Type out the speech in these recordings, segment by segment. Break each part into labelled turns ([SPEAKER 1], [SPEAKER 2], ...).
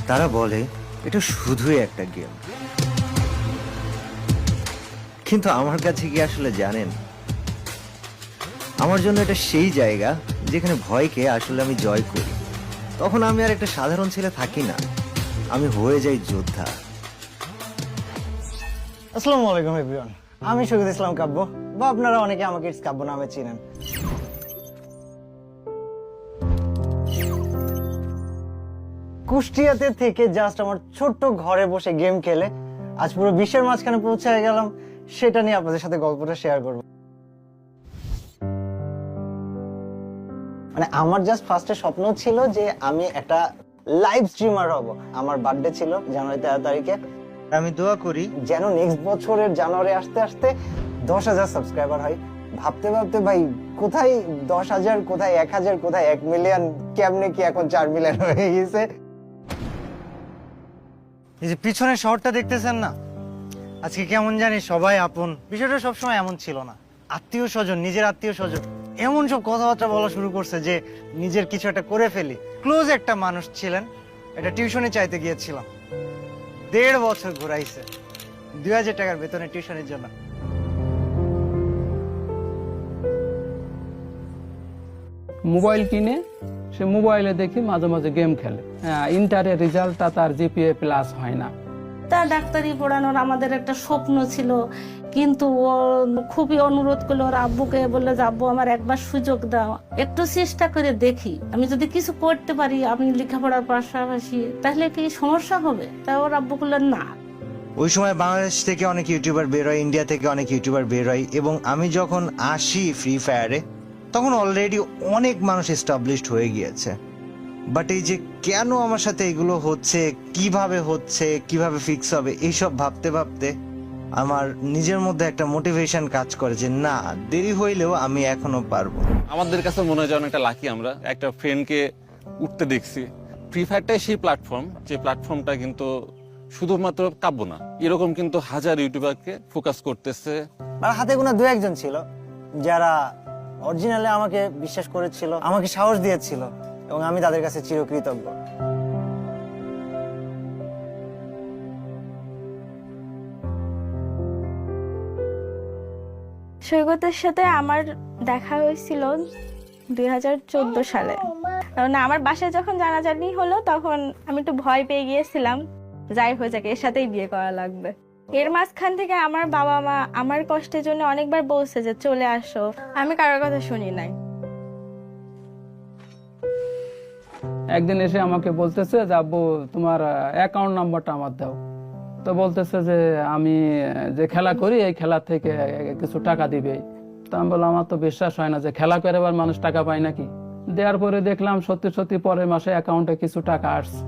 [SPEAKER 1] তারা বলে এটা শুধুই একটা গেম, কিন্তু আমার কাছে কি আসলে জানেন, আমার জন্য এটা সেই জায়গা যেখানে ভয়কে আসলে আমি জয় করি। তখন আমি আর একটা সাধারণ ছেলে থাকি না, আমি হয়ে যাই যোদ্ধা।
[SPEAKER 2] আসসালামু আলাইকুম এভরিওয়ান, আমি শহীদ ইসলাম কাব্য, বা আপনারা অনেকে আমাকে ইটস কাব্য নামে চিনেন। কুষ্টিয়াতে থেকে জাস্ট আমার ছোট্ট ঘরে বসে গেম খেলে আজ পুরো বিশ্বের মাঝখানে পৌঁছে গেলাম, সেটা নিয়ে আপনাদের সাথে গল্পটা শেয়ার করব। মানে আমার জাস্ট ফার্স্টে স্বপ্ন ছিল যে আমি একটা লাইভ স্ট্রিমার হব। আমার বার্থডে ছিল জানুয়ারি 13 তারিখে।
[SPEAKER 1] আমি দোয়া করি
[SPEAKER 2] যেন নেক্সট বছরের জানুয়ারি আসতে আসতে 10,000 সাবস্ক্রাইবার হয়। ভাবতে ভাবতে ভাই কোথায় 10,000, কোথায় 1,000, কোথায় 1 মিলিয়ন, কেমনে কি এখন 4 মিলিয়ন হয়ে গেছে।
[SPEAKER 3] এই যে পিছনের শহরটা দেখতেছেন না, আজকে কেমন জানি সবাই আপন। বিষয়টা সবসময় এমন ছিল না। আত্মীয় স্বজন, নিজের আত্মীয় স্বজন এমন সব কথাবার্তা বলা শুরু করছে যে নিজের কিছু একটা করে ফেলি। ক্লোজ একটা মানুষ ছিলেন, এটা টিউশনে চাইতে গিয়েছিলাম, 1.5 বছর ঘুরাইছে 2,000 টাকার বেতনের টিউশনের জন্য।
[SPEAKER 4] মোবাইল কিনে সে মোবাইলে দেখি মাঝে মাঝে গেম খেলে। ইন্টারের রেজাল্টটা তার জিপিএ প্লাস হয় না।
[SPEAKER 5] তার ডাক্তারি পড়ানোর আমাদের একটা স্বপ্ন ছিল, কিন্তু ও খুবই অনুরোধ করলো ওর আব্বুকে, বললো যে আব্বু আমার একবার সুযোগ দাও, একটু চেষ্টা করে দেখি, আমি যদি কিছু করতে পারি আমি লেখাপড়ার পাশাপাশি, তাহলে কি সমস্যা হবে? তা ওর আব্বু বললেন না।
[SPEAKER 1] ওই সময় বাংলাদেশ থেকে অনেক ইউটিউবার বের হয়, ইন্ডিয়া থেকে অনেক ইউটিউবার বের হয়, এবং আমি যখন আসি ফ্রি ফায়ারে তখন অলরেডি অনেক মানুষ এস্টাবলিশড হয়ে গিয়েছে। বাট এই যে কেন আমার সাথে এগুলো হচ্ছে, কিভাবে ফিক্স হবে, এইসব ভাবতে ভাবতে আমার নিজের মধ্যে একটা মোটিভেশন কাজ করে যে না, দেরি হইলেও আমি এখনো পারবো।
[SPEAKER 6] আমাদের কাছে মনে হয় যেন একটা লাকি, আমরা একটা ফ্রেন্ডকে উঠতে দেখছি। ফ্রি ফায়ারটাই সেই প্ল্যাটফর্ম, যে প্ল্যাটফর্মটা কিন্তু শুধুমাত্র কাব্য না, এরকম কিন্তু হাজার ইউটিউবারকে ফোকাস করতেছে।
[SPEAKER 2] আর হাতে গোনা 2-1 জন ছিল যারা অরিজিনালি আমাকে বিশ্বাস করেছিল, আমাকে সাহস দিয়েছিল, এবং আমি তাদের কাছে চিরকৃতজ্ঞ।
[SPEAKER 7] সৈকতের সাথে আমার দেখা হয়েছিল 2014 সালে। না, আমার বাসায় যখন জানাজানি হলো তখন আমি একটু ভয় পেয়ে গিয়েছিলাম, যাই হয়ে যাক এর সাথেই বিয়ে করা লাগবে। এর মাঝখান থেকে আমার বাবা মা আমার কষ্টের জন্য অনেকবার বলছে যে চলে আসো, আমি কারোর কথা শুনি নাই।
[SPEAKER 4] একদিন এসে আমাকে বলতেছে যে আব্বু তোমার অ্যাকাউন্ট নাম্বারটা আমার দাও। তো বলতেছে যে আমি যে খেলা করি এই খেলা থেকে কিছু টাকা দিবে। তো আমি বললাম আমার তো বিশ্বাস হয় না যে খেলা করে আবার মানুষ টাকা পায় নাকি। দেওয়ার পরে দেখলাম সত্যি সত্যি পরের মাসে অ্যাকাউন্টে কিছু টাকা আসছে।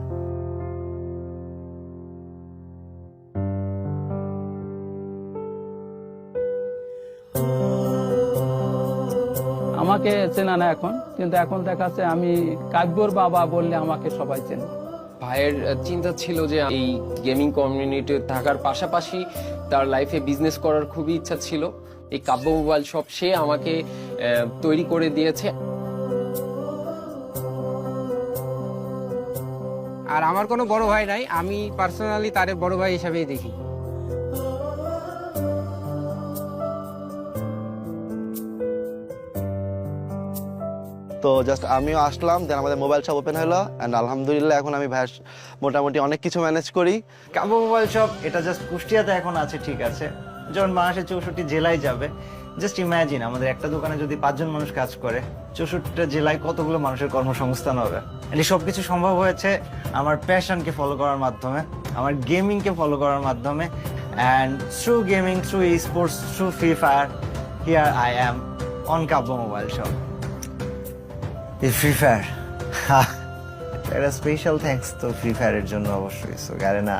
[SPEAKER 4] আমাকে চেনা না এখন, কিন্তু এখন দেখাচ্ছে আমি কাব্যর বাবা বললে আমাকে সবাই চেনে।
[SPEAKER 8] ভাইয়ের চিন্তা ছিল যে এই গেমিং কমিউনিটি থাকার পাশাপাশি তার লাইফে বিজনেস করার খুবই ইচ্ছা ছিল। এই কাব্য মোবাইল শপ সে আমাকে তৈরি করে দিয়েছে।
[SPEAKER 9] আর আমার কোনো বড় ভাই নাই, আমি পার্সোনালি তারে বড় ভাই হিসাবেই দেখি।
[SPEAKER 10] তো জাস্ট আমিও আসলাম, দেন আমাদের মোবাইল শপ ওপেন হলো, অ্যান্ড আলহামদুলিল্লাহ এখন আমি ভাই মোটামুটি অনেক কিছু ম্যানেজ করি।
[SPEAKER 3] কাব্য মোবাইল শপ এটা জাস্ট কুষ্টিয়াতে এখন আছে, ঠিক আছে, যখন বাংলাদেশের 64 জেলায় যাবে, জাস্ট ইম্যাজিন আমাদের একটা দোকানে যদি 5 জন মানুষ কাজ করে, 64টা জেলায় কতগুলো মানুষের কর্মসংস্থান হবে। এই সবকিছু সম্ভব হয়েছে আমার প্যাশনকে ফলো করার মাধ্যমে, আমার গেমিংকে ফলো করার মাধ্যমে, and through gaming, through sports, through free fire, here I am on Kabya mobile shop. এই ফ্রি ফায়ার, একটা স্পেশাল থ্যাঙ্কস তো ফ্রি ফায়ারের জন্য অবশ্যই। So Garena,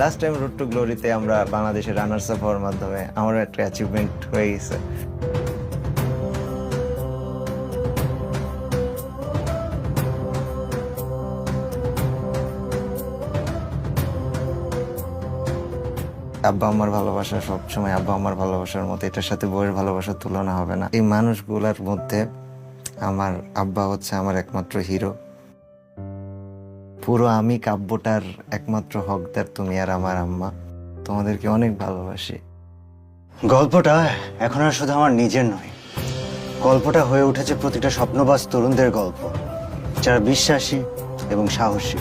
[SPEAKER 3] last time road to গ্লোরিতে আমরা বাংলাদেশের রানার্স আপ হওয়ার মাধ্যমে আমারও একটা অ্যাচিভমেন্ট হয়ে গেছে। আব্বা আমার ভালোবাসা সবসময় আব্বা আমার ভালোবাসার মতো, এটার সাথে বউয়ের ভালোবাসার তুলনা হবে না। এই মানুষগুলোর মধ্যে আমার আব্বা হচ্ছে আমার একমাত্র হিরো।
[SPEAKER 1] পুরো আমি কাব্যটার একমাত্র হকদার তুমি আর আমার আম্মা। তোমাদেরকে অনেক ভালোবাসি। গল্পটা এখন আর শুধু আমার নিজের নয়, গল্পটা হয়ে উঠেছে প্রতিটা স্বপ্নবাজ তরুণদের গল্প, যারা বিশ্বাসী এবং সাহসী।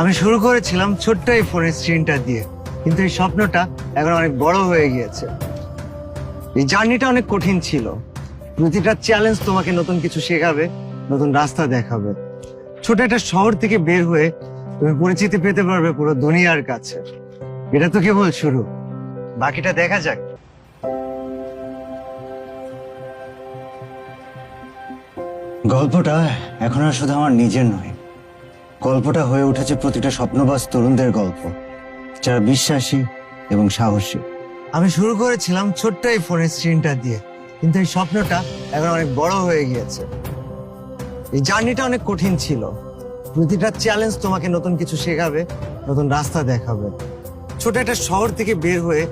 [SPEAKER 1] আমি শুরু করেছিলাম ছোট্ট এই ফোনের স্ক্রিনটা দিয়ে, কিন্তু এই স্বপ্নটা এখন অনেক বড় হয়ে গিয়েছে। এই জার্নিটা অনেক কঠিন ছিল। প্রতিটা চ্যালেঞ্জ তোমাকে নতুন কিছু শেখাবে, নতুন রাস্তা দেখাবে। ছোট একটা শহর থেকে বের হয়ে তুমি পরিচিতি পেতে পারবে পুরো দুনিয়ার কাছে। এটা তো কেবল শুরু, বাকিটা দেখা যাক। গল্পটা এখন আর শুধু আমার নিজের নয়, গল্পটা হয়ে উঠেছে প্রতিটা স্বপ্নবাজ তরুণদের গল্প, যারা বিশ্বাসী এবং সাহসী। আমি শুরু করেছিলাম ছোট্ট এই ফোনের স্ক্রিনটা দিয়ে, কিন্তু এই স্বপ্নটা এখন অনেক বড় হয়ে গিয়েছে। এই জার্নিটা অনেক কঠিন ছিল। প্রতিটা চ্যালেঞ্জ তোমাকে নতুন কিছু শেখাবে, নতুন রাস্তা দেখাবে। ছোট একটা শহর থেকে বের হয়ে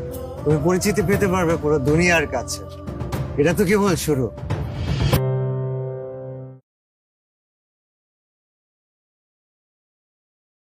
[SPEAKER 1] তুমি পরিচিতি পেতে পারবে পুরো দুনিয়ার কাছে। এটা তো কেবল শুরু,